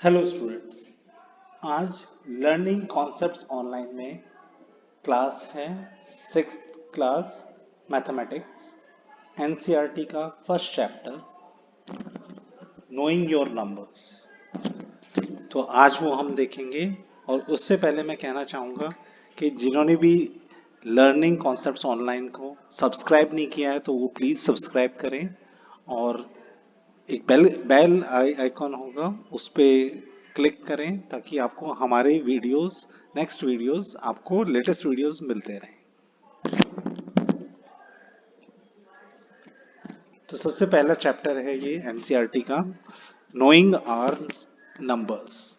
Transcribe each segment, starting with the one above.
Hello students. आज learning concepts online में class है 6th क्लास मैथमेटिक्स एनसीईआरटी का first chapter knowing your numbers. तो आज वो हम देखेंगे और उससे पहले मैं कहना चाहूँगा कि जिन्होंने भी लर्निंग कॉन्सेप्ट्स ऑनलाइन को सब्सक्राइब नहीं किया है तो वो प्लीज़ सब्सक्राइब करें और एक बेल आइकॉन होगा उस पर क्लिक करें ताकि आपको हमारे वीडियोस नेक्स्ट वीडियोस आपको लेटेस्ट वीडियोस मिलते रहें। तो सबसे पहला चैप्टर है ये एनसीईआरटी का knowing our numbers.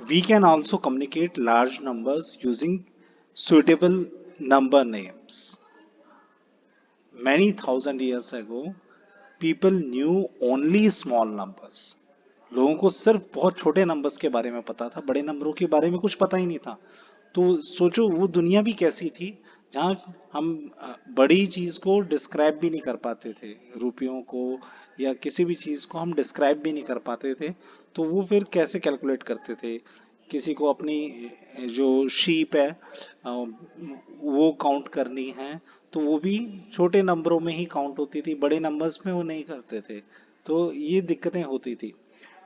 We can also communicate large numbers using suitable number names. Many thousand years ago, people knew only small numbers. लोगों को सिर्फ बहुत छोटे नंबर्स के बारे में पता था, बड़े नंबरों के बारे में कुछ पता ही नहीं था। तो सोचो वो दुनिया भी कैसी थी जहाँ हम बड़ी चीज को डिस्क्राइब भी नहीं कर पाते थे, रुपयों को या किसी भी चीज को हम डिस्क्राइब भी नहीं कर पाते थे। तो वो फिर कैसे कैलकुलेट करते थे? किसी को अपनी जो शीप है वो काउंट करनी है तो वो भी छोटे नंबरों में ही काउंट होती थी, बड़े नंबर्स में वो नहीं करते थे। तो ये दिक्कतें होती थी।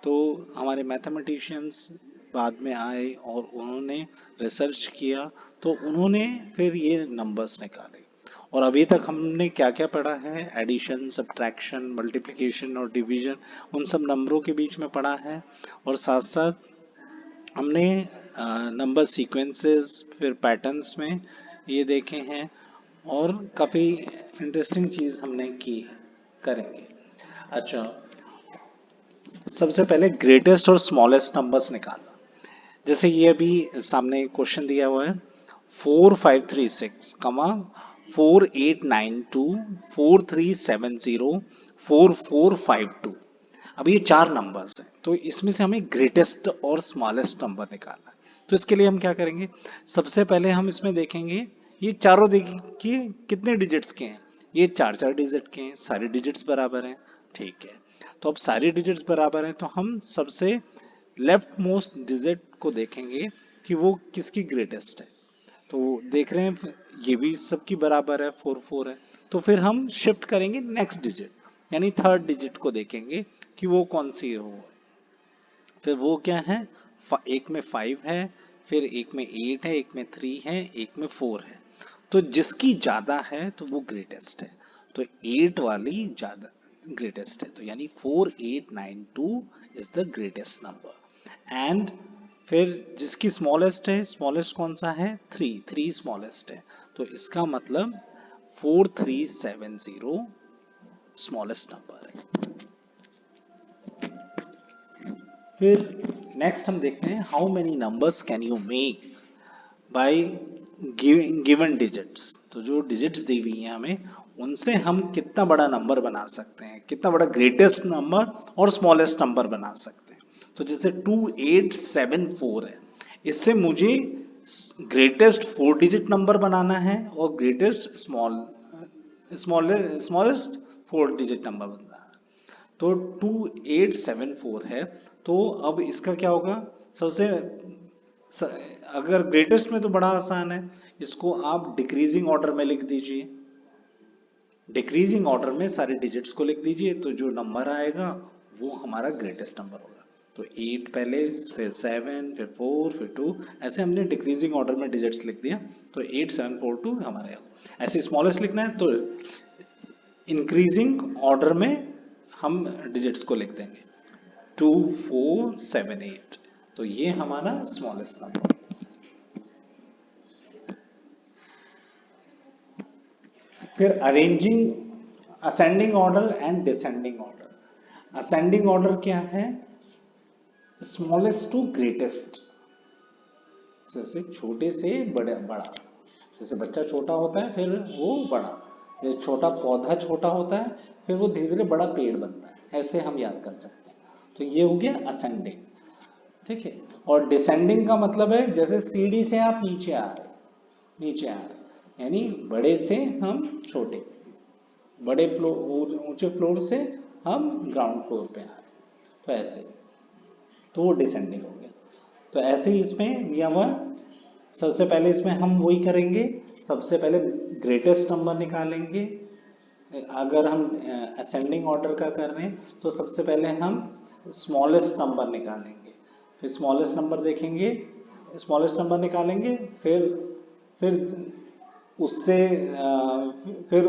तो हमारे मैथमेटिशियंस बाद में आए और उन्होंने रिसर्च किया तो उन्होंने फिर ये नंबर्स निकाले। और अभी तक हमने क्या क्या पढ़ा है? एडिशन, सब्ट्रैक्शन, मल्टीप्लिकेशन और डिवीजन, उन सब नंबरों के बीच में पढ़ा है। और साथ साथ हमने नंबर सीक्वेंसेस फिर पैटर्न्स में ये देखे हैं और काफ़ी इंटरेस्टिंग चीज़ हमने की करेंगे। अच्छा, सबसे पहले ग्रेटेस्ट और स्मॉलेस्ट नंबर्स निकालना। जैसे ये अभी सामने क्वेश्चन दिया हुआ है 4536 कमा 4892 4370 4452। अब ये चार नंबर्स हैं तो इसमें से हमें ग्रेटेस्ट और स्मॉलेस्ट नंबर निकालना है। तो इसके लिए हम क्या करेंगे? सबसे पहले हम इसमें देखेंगे ये चारों देखिए कितने डिजिट्स के हैं। ये चार चार डिजिट के हैं, सारे डिजिट्स बराबर हैं। ठीक है, तो अब सारे डिजिट्स बराबर हैं तो हम सबसे लेफ्ट मोस्ट डिजिट को देखेंगे कि वो किसकी ग्रेटेस्ट है। तो देख रहे हैं ये भी सबकी बराबर है, 44 है। तो फिर हम शिफ्ट करेंगे नेक्स्ट डिजिट यानी थर्ड डिजिट को देखेंगे कि वो कौन सी हो। फिर वो क्या है? एक में 5 है, फिर एक में 8 है, एक में 3 है, एक में 4 है। तो जिसकी ज्यादा है तो वो ग्रेटेस्ट है। तो 8 वाली ज्यादा ग्रेटेस्ट है, तो यानी 4892 is the greatest number. And फिर जिसकी स्मॉलेस्ट है, स्मॉलेस्ट कौन सा है? 3 स्मॉलेस्ट है। तो इसका मतलब 4370 स्मॉलेस्ट नंबर है। फिर नेक्स्ट हम देखते हैं how many numbers can you make bye given digits. तो जो डिजिट्स दी हुई हैं हमें उनसे हम कितना बड़ा नंबर बना सकते हैं, कितना बड़ा ग्रेटेस्ट नंबर और स्मॉलेस्ट नंबर बना सकते हैं। तो जैसे 2874 है, इससे मुझे ग्रेटेस्ट 4 डिजिट नंबर बनाना है और ग्रेटेस्ट स्मॉलेस्ट 4 डिजिट नंबर बनाना है। तो 2874 है। तो अब इसका क्या होगा? सबसे अगर ग्रेटेस्ट में तो बड़ा आसान है, इसको आप डिक्रीजिंग ऑर्डर में लिख दीजिए। डिक्रीजिंग ऑर्डर में सारे डिजिट्स को लिख दीजिए तो जो नंबर आएगा वो हमारा ग्रेटेस्ट नंबर होगा। तो 8 पहले, फिर 7, फिर 4, फिर 2, ऐसे हमने डिक्रीजिंग ऑर्डर में डिजिट्स लिख दिया। तो 8742 हमारे ऐसे स्मॉलेस्ट लिखना है तो इंक्रीजिंग ऑर्डर में हम डिजिट्स को लिख देंगे 2478। तो ये हमारा स्मॉलेस्ट नंबर। फिर arranging ascending order and descending order. Ascending order क्या है? स्मॉलेस्ट टू ग्रेटेस्ट, जैसे छोटे से बड़े बड़ा। जैसे बच्चा छोटा होता है फिर वो बड़ा, जैसे छोटा पौधा छोटा होता है फिर वो धीरे धीरे बड़ा पेड़ बनता है, ऐसे हम याद कर सकते हैं। तो ये हो गया असेंडिंग। ठीक है, और डिसेंडिंग का मतलब है जैसे सीढ़ी से आप नीचे आ रहे, नीचे आ रहे यानी बड़े से हम छोटे। बड़े फ्लोर, ऊंचे फ्लोर से हम ग्राउंड फ्लोर पे आए, तो ऐसे, तो वो डिसेंडिंग हो गया। तो ऐसे ही इसमें दिया हुआ है। सबसे पहले इसमें हम वही करेंगे, सबसे पहले ग्रेटेस्ट नंबर निकालेंगे। अगर हम असेंडिंग ऑर्डर का कर रहे हैं तो सबसे पहले हम स्मॉलेस्ट नंबर निकालेंगे, फिर स्मॉलेस्ट नंबर देखेंगे, स्मॉलेस्ट नंबर निकालेंगे, फिर उससे फिर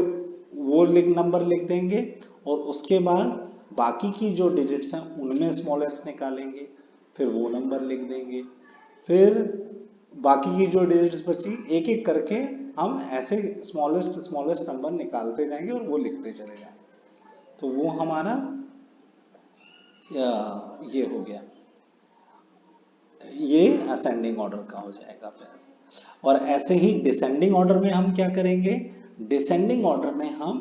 वो नंबर लिख देंगे, और उसके बाद बाकी की जो डिजिट्स हैं उनमें स्मॉलेस्ट निकालेंगे, फिर वो नंबर लिख देंगे, फिर बाकी की जो डिजिट्स बची एक एक करके हम ऐसे स्मॉलेस्ट स्मॉलेस्ट नंबर निकालते जाएंगे और वो लिखते चले जाएंगे। तो वो हमारा ये हो गया, ये असेंडिंग ऑर्डर का हो जाएगा फिर। और ऐसे ही डिसेंडिंग ऑर्डर में हम क्या करेंगे, डिसेंडिंग ऑर्डर में हम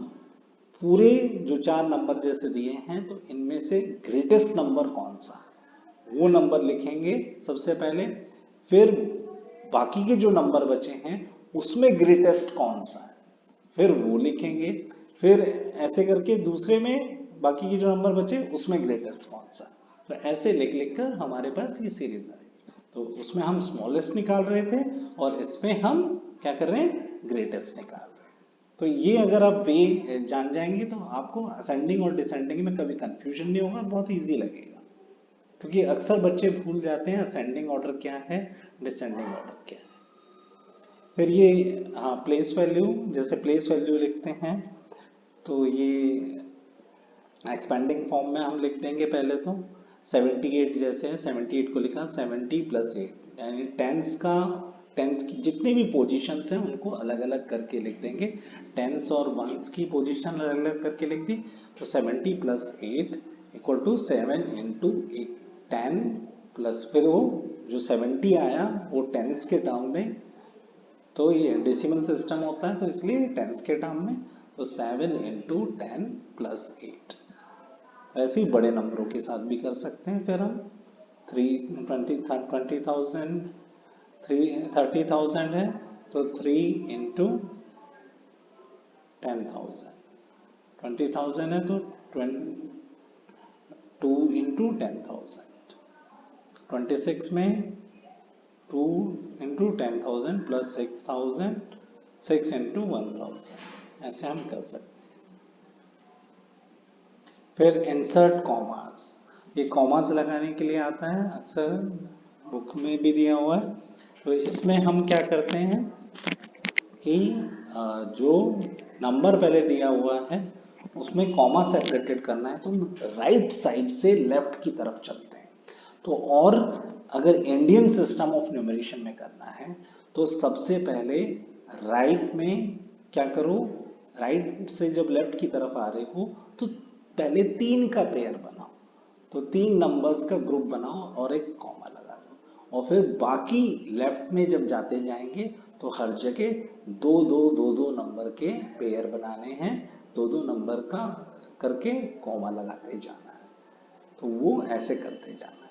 पूरे जो चार नंबर जैसे दिए हैं तो इनमें से ग्रेटेस्ट नंबर कौन सा है वो नंबर लिखेंगे सबसे पहले, फिर बाकी के जो नंबर बचे हैं उसमें ग्रेटेस्ट कौन सा है फिर वो लिखेंगे, फिर ऐसे करके दूसरे में बाकी के जो नंबर बचे उसमें ग्रेटेस्ट कौन सा है। तो ऐसे लिख लिख कर हमारे पास ये सीरीज आई। तो उसमें हम स्मॉलेस्ट निकाल रहे थे और इसमें हम क्या कर रहे हैं, ग्रेटेस्ट निकाल रहे हैं। तो ये अगर आप वे जान जाएंगे तो आपको असेंडिंग और डिसेंडिंग में कभी कंफ्यूजन नहीं होगा, बहुत इजी लगेगा। क्योंकि अक्सर बच्चे भूल जाते हैं असेंडिंग ऑर्डर क्या है, डिसेंडिंग ऑर्डर क्या है। फिर ये, हाँ, प्लेस वैल्यू, जैसे प्लेस वैल्यू लिखते हैं तो ये एक्सपेंडिंग फॉर्म में हम लिख देंगे पहले तो 78, जैसे 78 को लिखा 70 प्लस 8, यानी टेंस की जितनी भी पोजीशंस हैं उनको अलग अलग करके लिख देंगे। टेंस और वंस की पोजीशन अलग अलग करके लिख दी, तो 70 plus 8 equal to 7 into 10 plus, फिर वो जो 70 आया वो टेंस के टर्म में, तो ये डेसिमल सिस्टम होता है तो इसलिए टेंस के टर्म में, तो 7 इंटू 10 प्लस 8। ऐसे ही बड़े नंबरों के साथ भी कर सकते हैं। फिर हम 30,000 है तो 3 इंटू 10,000, 20,000 है तो 2 इंटू 10,000, 26 में 2 इंटू 10,000 प्लस 6,000, 6 इंटू 1,000, ऐसे हम कर सकते हैं। फिर इंसर्ट कॉमास, ये कॉमास लगाने के लिए आता है, अक्सर बुक में भी दिया हुआ है। तो इसमें हम क्या करते हैं कि जो नंबर पहले दिया हुआ है उसमें कॉमा सेपरेटेड करना है तो राइट साइड से लेफ्ट की तरफ चलते हैं। तो और अगर इंडियन सिस्टम ऑफ न्यूमरेशन में करना है तो सबसे पहले राइट में क्या करो, राइट से जब लेफ्ट की तरफ आ रहे हो तो पहले 3 का पेयर बनाओ, तो 3 नंबर्स का ग्रुप बनाओ और एक कॉमा लगा दो, और फिर बाकी लेफ्ट में जब जाते जाएंगे तो हर जगह दो दो दो दो नंबर के पेयर बनाने हैं, दो दो नंबर का करके कॉमा लगाते जाना है, तो वो ऐसे करते जाना है,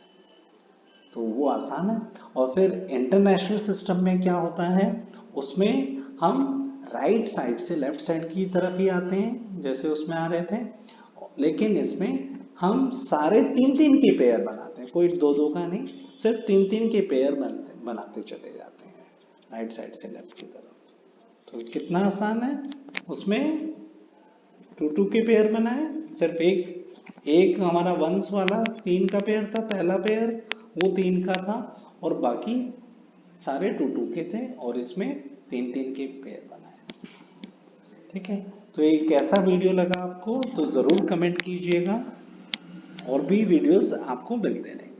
तो वो आसान है। और फिर इंटरनेशनल सिस्टम में क्या होता है, उसमें हम राइट साइड से लेफ्ट साइड की तरफ ही आते हैं जैसे उसमें आ रहे थे, लेकिन इसमें हम सारे 3 3 के पेयर बनाते हैं, कोई दो दो का नहीं, सिर्फ 3 3 के पेयर बनाते चले जाते हैं राइट साइड से लेफ्ट की तरफ। तो कितना आसान है, उसमें 2 2 के पेयर बनाए, सिर्फ एक एक हमारा वंस वाला 3 का पेयर था, पहला पेयर वो 3 का था, और बाकी सारे 2 2 के थे, और इसमें 3 3 के पेयर बनाए। ठीक है, तो ये कैसा वीडियो लगा आपको तो ज़रूर कमेंट कीजिएगा, और भी वीडियोस आपको मिलते रहेंगे।